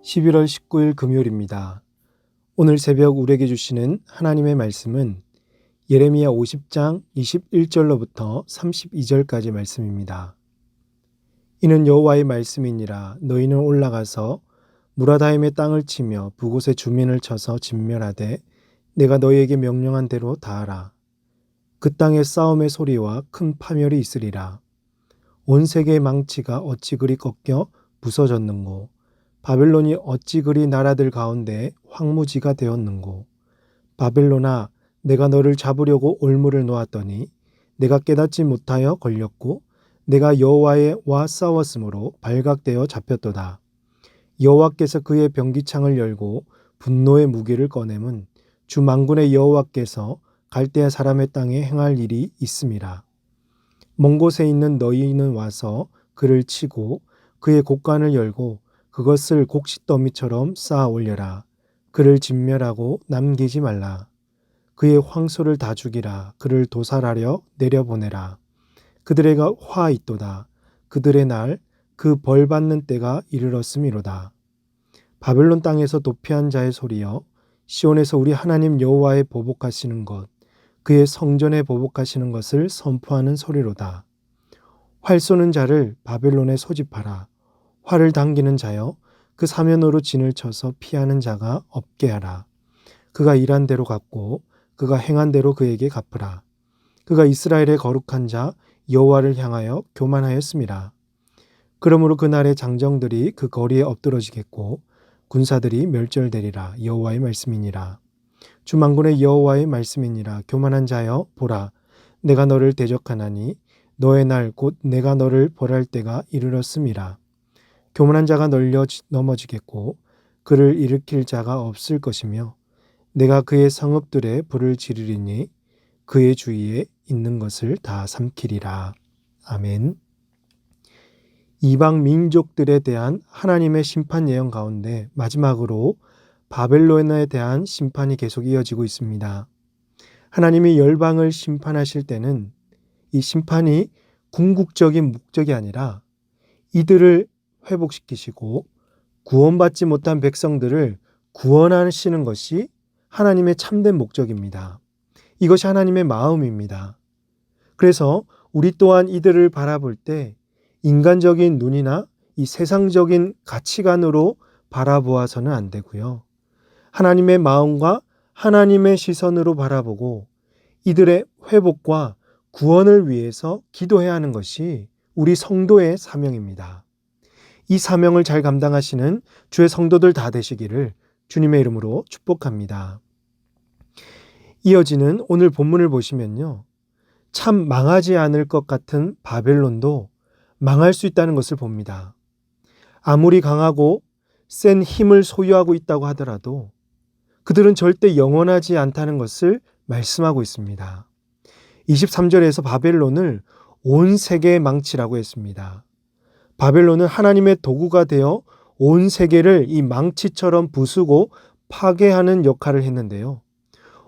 11월 19일 금요일입니다. 오늘 새벽 우리에게 주시는 하나님의 말씀은 예레미야 50장 21절로부터 32절까지 말씀입니다. 이는 여호와의 말씀이니라. 너희는 올라가서 무라다임의 땅을 치며 그곳의 주민을 쳐서 진멸하되 내가 너희에게 명령한 대로 다하라. 그 땅에 싸움의 소리와 큰 파멸이 있으리라. 온 세계의 망치가 어찌 그리 꺾여 부서졌는고, 바벨론이 어찌 그리 나라들 가운데 황무지가 되었는고. 바벨론아, 내가 너를 잡으려고 올무를 놓았더니 내가 깨닫지 못하여 걸렸고, 내가 여호와와 싸웠으므로 발각되어 잡혔도다. 여호와께서 그의 병기창을 열고 분노의 무기를 꺼내면 주 만군의 여호와께서 갈대아 사람의 땅에 행할 일이 있음이라. 먼 곳에 있는 너희는 와서 그를 치고 그의 곡간을 열고 그것을 곡식더미처럼 쌓아 올려라. 그를 진멸하고 남기지 말라. 그의 황소를 다 죽이라. 그를 도살하려 내려보내라. 그들에게 화 있도다. 그들의 날 그 벌 받는 때가 이르렀음이로다. 바벨론 땅에서 도피한 자의 소리여, 시온에서 우리 하나님 여호와의 보복하시는 것, 그의 성전에 보복하시는 것을 선포하는 소리로다. 활 쏘는 자를 바벨론에 소집하라. 활을 당기는 자여, 그 사면으로 진을 쳐서 피하는 자가 없게 하라. 그가 일한 대로 갚고 그가 행한 대로 그에게 갚으라. 그가 이스라엘의 거룩한 자 여호와를 향하여 교만하였음이라. 그러므로 그날의 장정들이 그 거리에 엎드러지겠고 군사들이 멸절되리라. 여호와의 말씀이니라. 주 만군의 여호와의 말씀이니라. 교만한 자여, 보라, 내가 너를 대적하나니 너의 날 곧 내가 너를 벌할 때가 이르렀음이라. 교만한 자가 넘어지겠고 그를 일으킬 자가 없을 것이며, 내가 그의 성읍들에 불을 지르리니 그의 주위에 있는 것을 다 삼키리라. 아멘. 이방 민족들에 대한 하나님의 심판 예언 가운데 마지막으로 바벨론에 대한 심판이 계속 이어지고 있습니다. 하나님이 열방을 심판하실 때는 이 심판이 궁극적인 목적이 아니라 이들을 회복시키시고 구원받지 못한 백성들을 구원하시는 것이 하나님의 참된 목적입니다. 이것이 하나님의 마음입니다. 그래서 우리 또한 이들을 바라볼 때 인간적인 눈이나 이 세상적인 가치관으로 바라보아서는 안 되고요. 하나님의 마음과 하나님의 시선으로 바라보고 이들의 회복과 구원을 위해서 기도해야 하는 것이 우리 성도의 사명입니다. 이 사명을 잘 감당하시는 주의 성도들 다 되시기를 주님의 이름으로 축복합니다. 이어지는 오늘 본문을 보시면요, 참 망하지 않을 것 같은 바벨론도 망할 수 있다는 것을 봅니다. 아무리 강하고 센 힘을 소유하고 있다고 하더라도 그들은 절대 영원하지 않다는 것을 말씀하고 있습니다. 23절에서 바벨론을 온 세계의 망치라고 했습니다. 바벨론은 하나님의 도구가 되어 온 세계를 이 망치처럼 부수고 파괴하는 역할을 했는데요.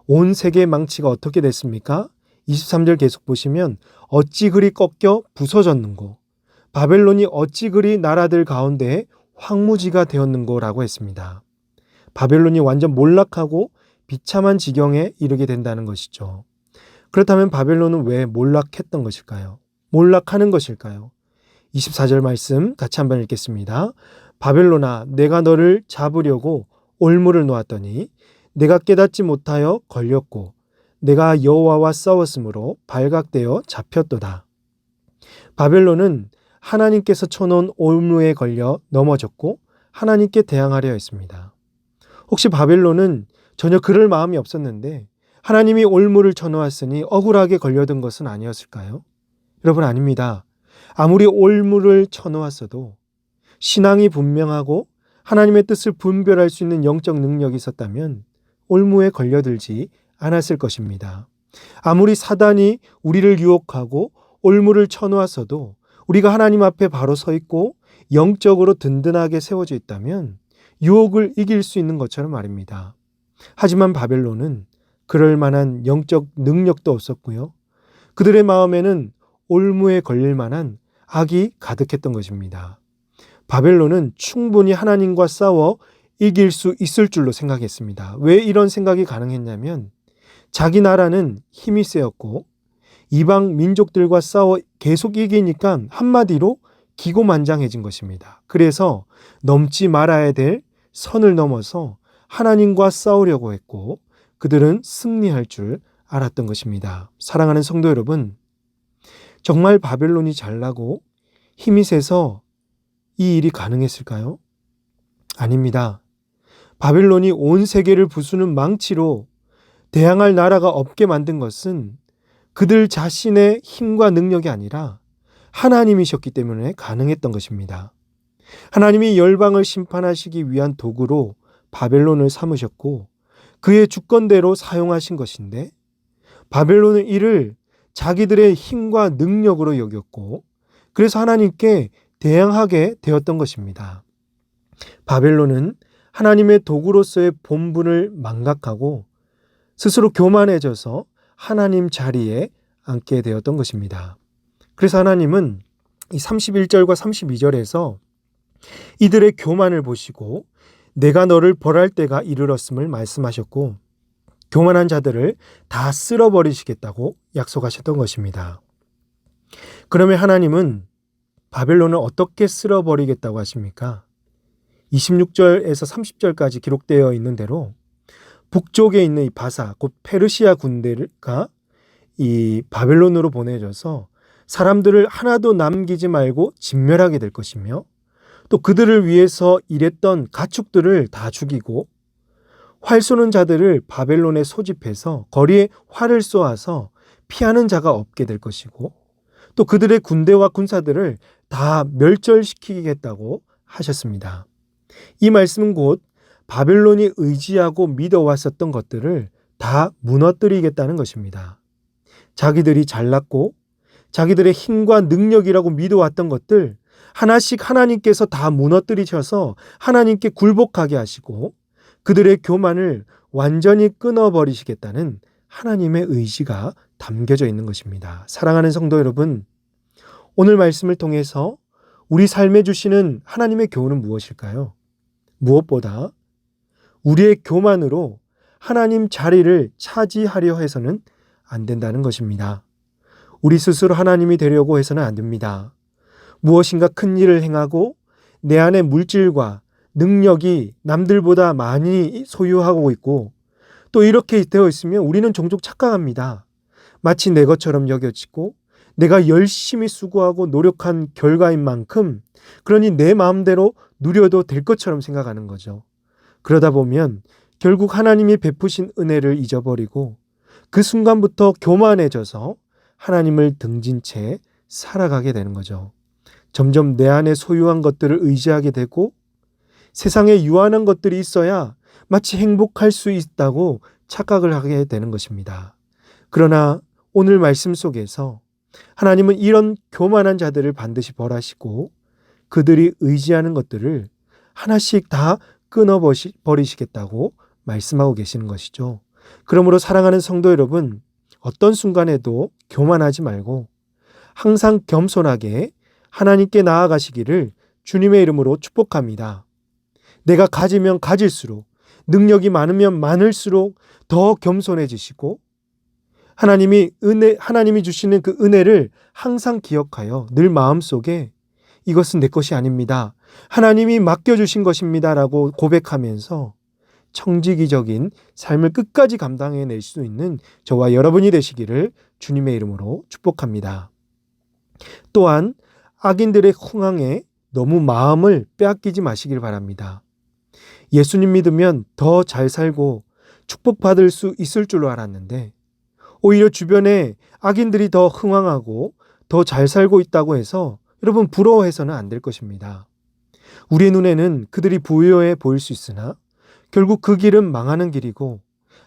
온 세계의 망치가 어떻게 됐습니까? 23절 계속 보시면 어찌 그리 꺾여 부서졌는고, 바벨론이 어찌 그리 나라들 가운데 황무지가 되었는고라고 했습니다. 바벨론이 완전 몰락하고 비참한 지경에 이르게 된다는 것이죠. 그렇다면 바벨론은 왜 몰락했던 것일까요? 몰락하는 것일까요? 24절 말씀 같이 한번 읽겠습니다. 바벨론아, 내가 너를 잡으려고 올무를 놓았더니 내가 깨닫지 못하여 걸렸고 내가 여호와와 싸웠으므로 발각되어 잡혔도다. 바벨론은 하나님께서 쳐놓은 올무에 걸려 넘어졌고 하나님께 대항하려 했습니다. 혹시 바벨론은 전혀 그럴 마음이 없었는데 하나님이 올무를 쳐놓았으니 억울하게 걸려든 것은 아니었을까요? 여러분, 아닙니다. 아무리 올무를 쳐놓았어도 신앙이 분명하고 하나님의 뜻을 분별할 수 있는 영적 능력이 있었다면 올무에 걸려들지 않았을 것입니다. 아무리 사단이 우리를 유혹하고 올무를 쳐놓았어도 우리가 하나님 앞에 바로 서 있고 영적으로 든든하게 세워져 있다면 유혹을 이길 수 있는 것처럼 말입니다. 하지만 바벨론은 그럴 만한 영적 능력도 없었고요. 그들의 마음에는 올무에 걸릴 만한 악이 가득했던 것입니다. 바벨론은 충분히 하나님과 싸워 이길 수 있을 줄로 생각했습니다. 왜 이런 생각이 가능했냐면 자기 나라는 힘이 세었고 이방 민족들과 싸워 계속 이기니까 한마디로 기고만장해진 것입니다. 그래서 넘지 말아야 될 선을 넘어서 하나님과 싸우려고 했고 그들은 승리할 줄 알았던 것입니다. 사랑하는 성도 여러분, 정말 바벨론이 잘나고 힘이 세서 이 일이 가능했을까요? 아닙니다. 바벨론이 온 세계를 부수는 망치로 대항할 나라가 없게 만든 것은 그들 자신의 힘과 능력이 아니라 하나님이셨기 때문에 가능했던 것입니다. 하나님이 열방을 심판하시기 위한 도구로 바벨론을 삼으셨고 그의 주권대로 사용하신 것인데 바벨론은 이를 자기들의 힘과 능력으로 여겼고 그래서 하나님께 대항하게 되었던 것입니다. 바벨론은 하나님의 도구로서의 본분을 망각하고 스스로 교만해져서 하나님 자리에 앉게 되었던 것입니다. 그래서 하나님은 이 31절과 32절에서 이들의 교만을 보시고 내가 너를 벌할 때가 이르렀음을 말씀하셨고 교만한 자들을 다 쓸어버리시겠다고 약속하셨던 것입니다. 그러면 하나님은 바벨론을 어떻게 쓸어버리겠다고 하십니까? 26절에서 30절까지 기록되어 있는 대로 북쪽에 있는 이 바사, 곧 페르시아 군대가 이 바벨론으로 보내져서 사람들을 하나도 남기지 말고 진멸하게 될 것이며 또 그들을 위해서 일했던 가축들을 다 죽이고 활 쏘는 자들을 바벨론에 소집해서 거리에 활을 쏘아서 피하는 자가 없게 될 것이고 또 그들의 군대와 군사들을 다 멸절시키겠다고 하셨습니다. 이 말씀은 곧 바벨론이 의지하고 믿어왔었던 것들을 다 무너뜨리겠다는 것입니다. 자기들이 잘났고 자기들의 힘과 능력이라고 믿어왔던 것들 하나씩 하나님께서 다 무너뜨리셔서 하나님께 굴복하게 하시고 그들의 교만을 완전히 끊어버리시겠다는 하나님의 의지가 담겨져 있는 것입니다. 사랑하는 성도 여러분, 오늘 말씀을 통해서 우리 삶에 주시는 하나님의 교훈은 무엇일까요? 무엇보다 우리의 교만으로 하나님 자리를 차지하려 해서는 안 된다는 것입니다. 우리 스스로 하나님이 되려고 해서는 안 됩니다. 무엇인가 큰 일을 행하고 내 안에 물질과 능력이 남들보다 많이 소유하고 있고 또 이렇게 되어 있으면 우리는 종종 착각합니다. 마치 내 것처럼 여겨지고 내가 열심히 수고하고 노력한 결과인 만큼 그러니 내 마음대로 누려도 될 것처럼 생각하는 거죠. 그러다 보면 결국 하나님이 베푸신 은혜를 잊어버리고 그 순간부터 교만해져서 하나님을 등진 채 살아가게 되는 거죠. 점점 내 안에 소유한 것들을 의지하게 되고 세상에 유한한 것들이 있어야 마치 행복할 수 있다고 착각을 하게 되는 것입니다. 그러나 오늘 말씀 속에서 하나님은 이런 교만한 자들을 반드시 벌하시고 그들이 의지하는 것들을 하나씩 다 끊어버리시겠다고 말씀하고 계시는 것이죠. 그러므로 사랑하는 성도 여러분, 어떤 순간에도 교만하지 말고 항상 겸손하게 하나님께 나아가시기를 주님의 이름으로 축복합니다. 내가 가지면 가질수록 능력이 많으면 많을수록 더 겸손해지시고 하나님이 주시는 그 은혜를 항상 기억하여 늘 마음속에 이것은 내 것이 아닙니다. 하나님이 맡겨주신 것입니다. 라고 고백하면서 청지기적인 삶을 끝까지 감당해낼 수 있는 저와 여러분이 되시기를 주님의 이름으로 축복합니다. 또한 악인들의 흥황에 너무 마음을 빼앗기지 마시길 바랍니다. 예수님 믿으면 더 잘 살고 축복받을 수 있을 줄로 알았는데 오히려 주변에 악인들이 더 흥황하고 더 잘 살고 있다고 해서 여러분 부러워해서는 안 될 것입니다. 우리의 눈에는 그들이 부유해 보일 수 있으나 결국 그 길은 망하는 길이고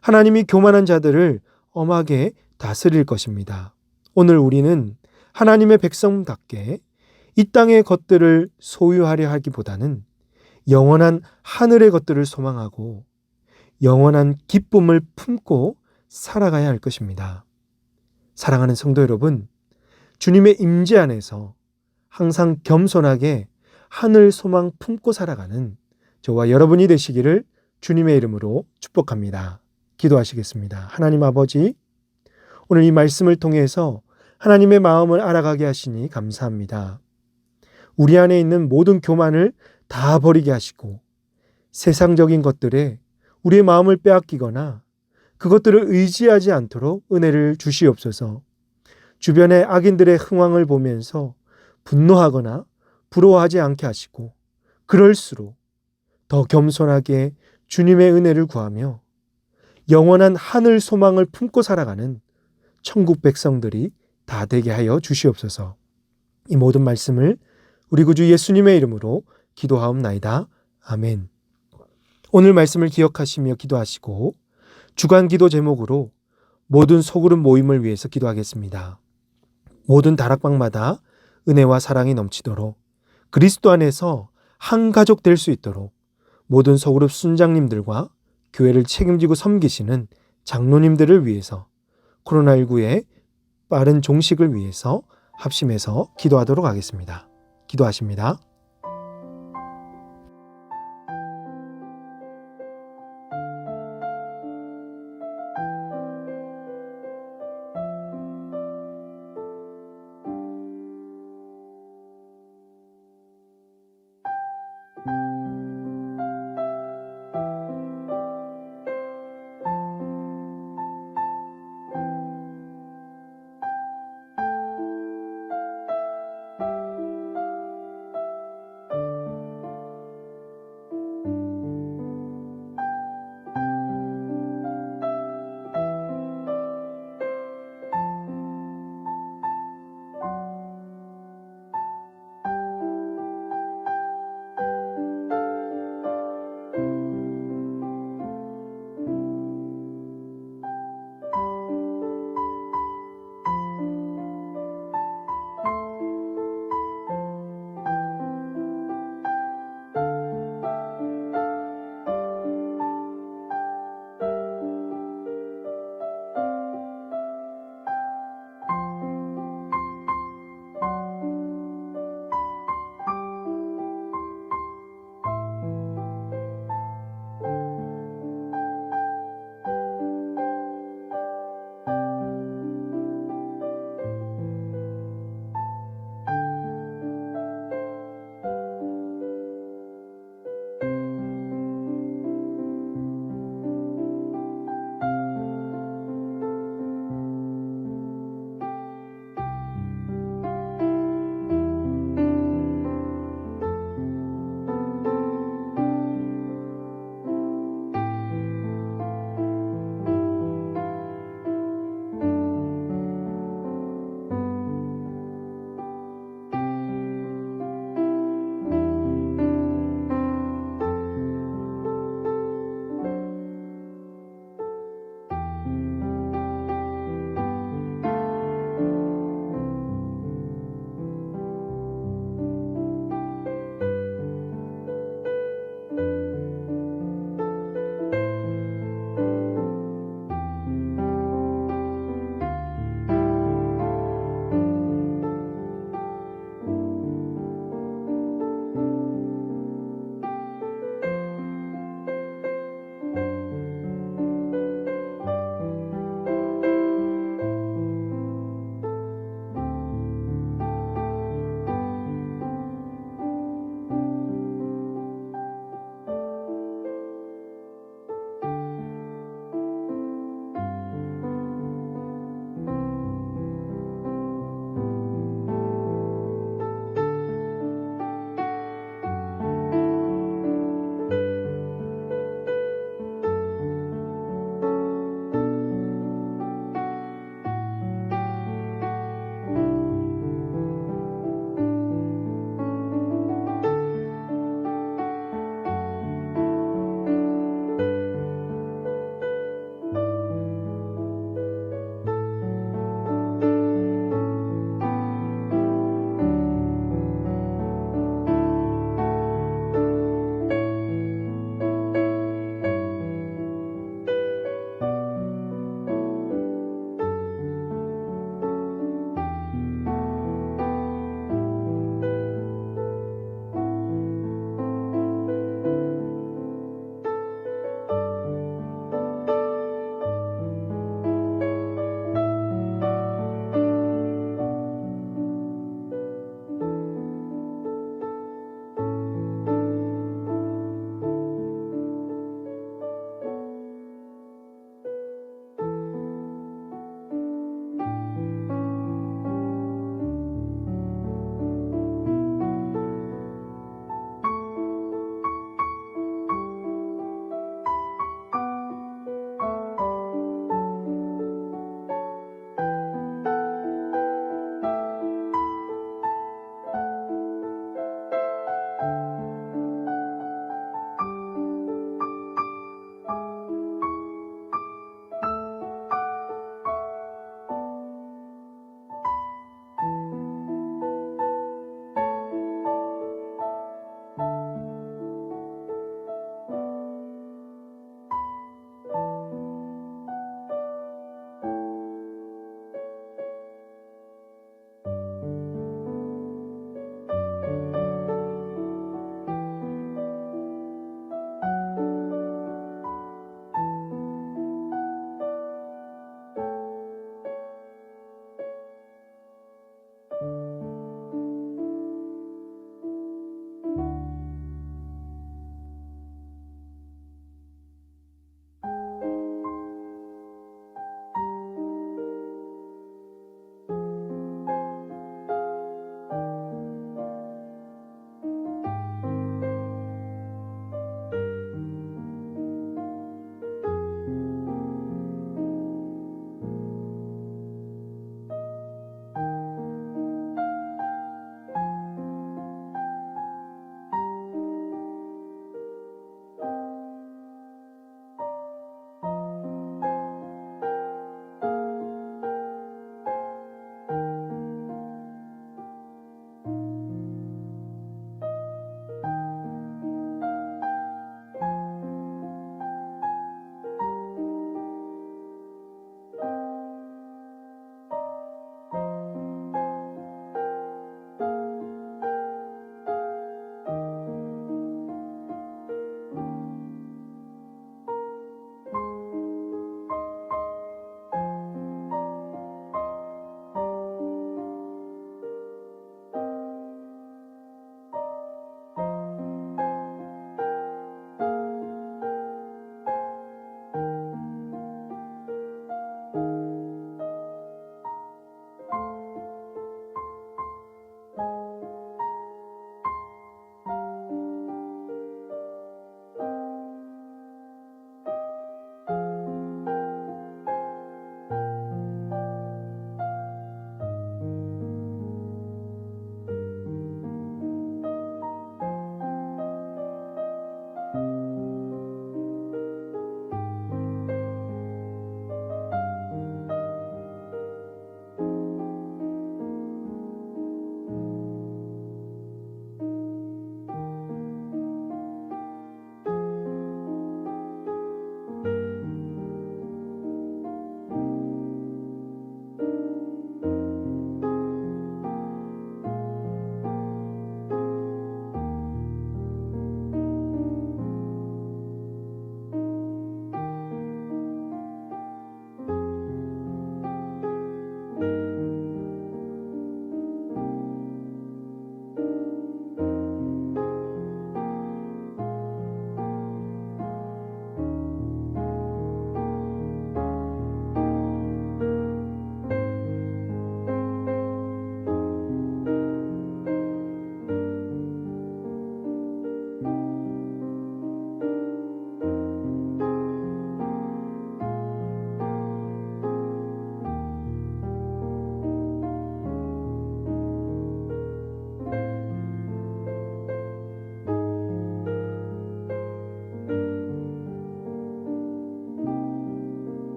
하나님이 교만한 자들을 엄하게 다스릴 것입니다. 오늘 우리는 하나님의 백성답게 이 땅의 것들을 소유하려 하기보다는 영원한 하늘의 것들을 소망하고 영원한 기쁨을 품고 살아가야 할 것입니다. 사랑하는 성도 여러분, 주님의 임재 안에서 항상 겸손하게 하늘 소망 품고 살아가는 저와 여러분이 되시기를 주님의 이름으로 축복합니다. 기도하시겠습니다. 하나님 아버지, 오늘 이 말씀을 통해서 하나님의 마음을 알아가게 하시니 감사합니다. 우리 안에 있는 모든 교만을 다 버리게 하시고 세상적인 것들에 우리의 마음을 빼앗기거나 그것들을 의지하지 않도록 은혜를 주시옵소서. 주변의 악인들의 흥황을 보면서 분노하거나 부러워하지 않게 하시고 그럴수록 더 겸손하게 주님의 은혜를 구하며 영원한 하늘 소망을 품고 살아가는 천국 백성들이 다 되게 하여 주시옵소서. 이 모든 말씀을 우리 구주 예수님의 이름으로 기도하옵나이다. 아멘. 오늘 말씀을 기억하시며 기도하시고 주간 기도 제목으로 모든 소그룹 모임을 위해서 기도하겠습니다. 모든 다락방마다 은혜와 사랑이 넘치도록 그리스도 안에서 한 가족 될 수 있도록 모든 소그룹 순장님들과 교회를 책임지고 섬기시는 장로님들을 위해서 코로나19의 빠른 종식을 위해서 합심해서 기도하도록 하겠습니다. 기도하십니다.